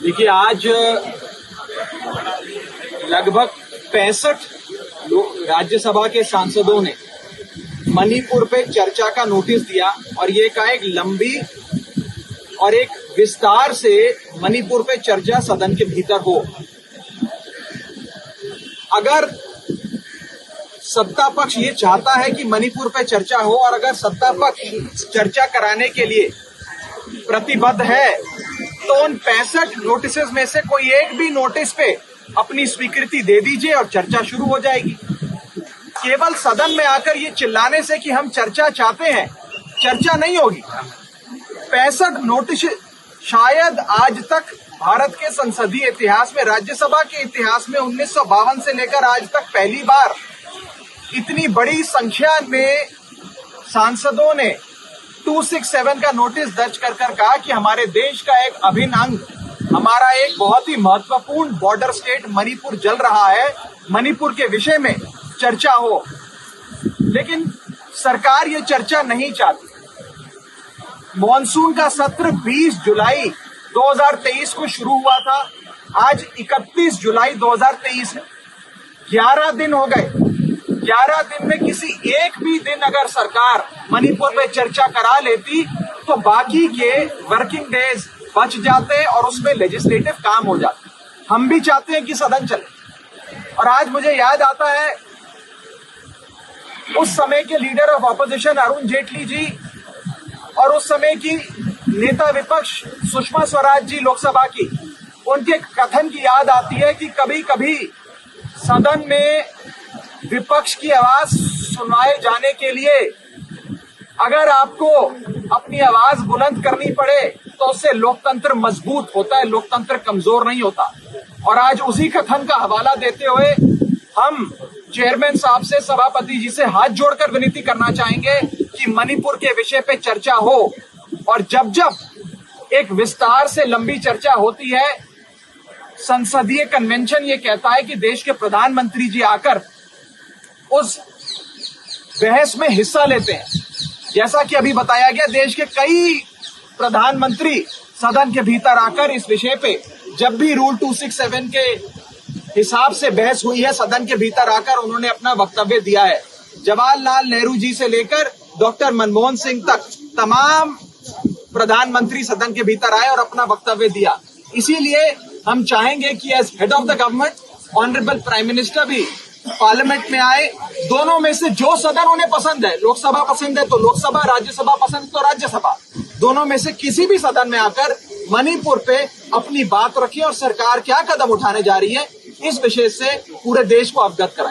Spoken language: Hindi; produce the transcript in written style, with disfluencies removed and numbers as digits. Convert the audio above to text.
देखिए, आज लगभग 65 राज्यसभा के सांसदों ने मणिपुर पे चर्चा का नोटिस दिया और ये कहा एक लंबी और एक विस्तार से मणिपुर पे चर्चा सदन के भीतर हो। अगर सत्ता पक्ष ये चाहता है कि मणिपुर पे चर्चा हो और अगर सत्ता पक्ष चर्चा कराने के लिए प्रतिबद्ध है तो उन 65 नोटिस में से कोई एक भी नोटिस पे अपनी स्वीकृति दे दीजिए और चर्चा शुरू हो जाएगी। केवल सदन में आकर ये चिल्लाने से कि हम चर्चा चाहते हैं, चर्चा नहीं होगी। 65 नोटिस शायद आज तक भारत के संसदीय इतिहास में, राज्यसभा के इतिहास में 1952 से लेकर आज तक पहली बार इतनी बड़ी संख्या में सांसदों ने 267 का नोटिस दर्ज कर कहा कि हमारे देश का एक अभिन्न अंग, हमारा एक बहुत ही महत्वपूर्ण बॉर्डर स्टेट मणिपुर जल रहा है, मणिपुर के विषय में चर्चा हो। लेकिन सरकार ये चर्चा नहीं चाहती। मॉनसून का सत्र 20 जुलाई 2023 को शुरू हुआ था, आज 31 जुलाई 2023 है। 11 दिन हो गए। 11 दिन में किसी एक भी दिन अगर सरकार मणिपुर पे चर्चा करा लेती तो बाकी के वर्किंग डेज बच जाते और उसमें लेजिस्लेटिव काम हो जाते। हम भी चाहते हैं कि सदन चले। और आज मुझे याद आता है उस समय के leader of opposition Arun Jaitley ji और उस समय की नेता विपक्ष सुषमा स्वराज जी लोकसभा की, उनके कथन की याद आती है कि कभी कभी सदन में विपक्ष की आवाज सुनाए जाने के लिए अगर आपको अपनी आवाज बुलंद करनी पड़े तो उससे लोकतंत्र मजबूत होता है, लोकतंत्र कमजोर नहीं होता। और आज उसी कथन का हवाला देते हुए हम चेयरमैन साहब से, सभापति जी से हाथ जोड़कर विनती करना चाहेंगे कि मणिपुर के विषय पे चर्चा हो। और जब जब एक विस्तार से लंबी चर्चा होती है, संसदीय कन्वेंशन ये कहता है कि देश के प्रधानमंत्री जी आकर उस बहस में हिस्सा लेते हैं। जैसा कि अभी बताया गया, देश के कई प्रधानमंत्री सदन के भीतर आकर इस विषय पे जब भी रूल 267 के हिसाब से बहस हुई है, सदन के भीतर आकर उन्होंने अपना वक्तव्य दिया है। जवाहरलाल नेहरू जी से लेकर डॉक्टर मनमोहन सिंह तक तमाम प्रधानमंत्री सदन के भीतर आए और अपना वक्तव्य दिया। इसीलिए हम चाहेंगे कि as head of the government honourable prime minister भी पार्लियामेंट में आए। दोनों में से जो सदन उन्हें पसंद है, लोकसभा पसंद है तो लोकसभा, राज्यसभा पसंद तो राज्यसभा, दोनों में से किसी भी सदन में आकर मणिपुर पे अपनी बात रखें और सरकार क्या कदम उठाने जा रही है इस विषय से पूरे देश को अवगत कराएं।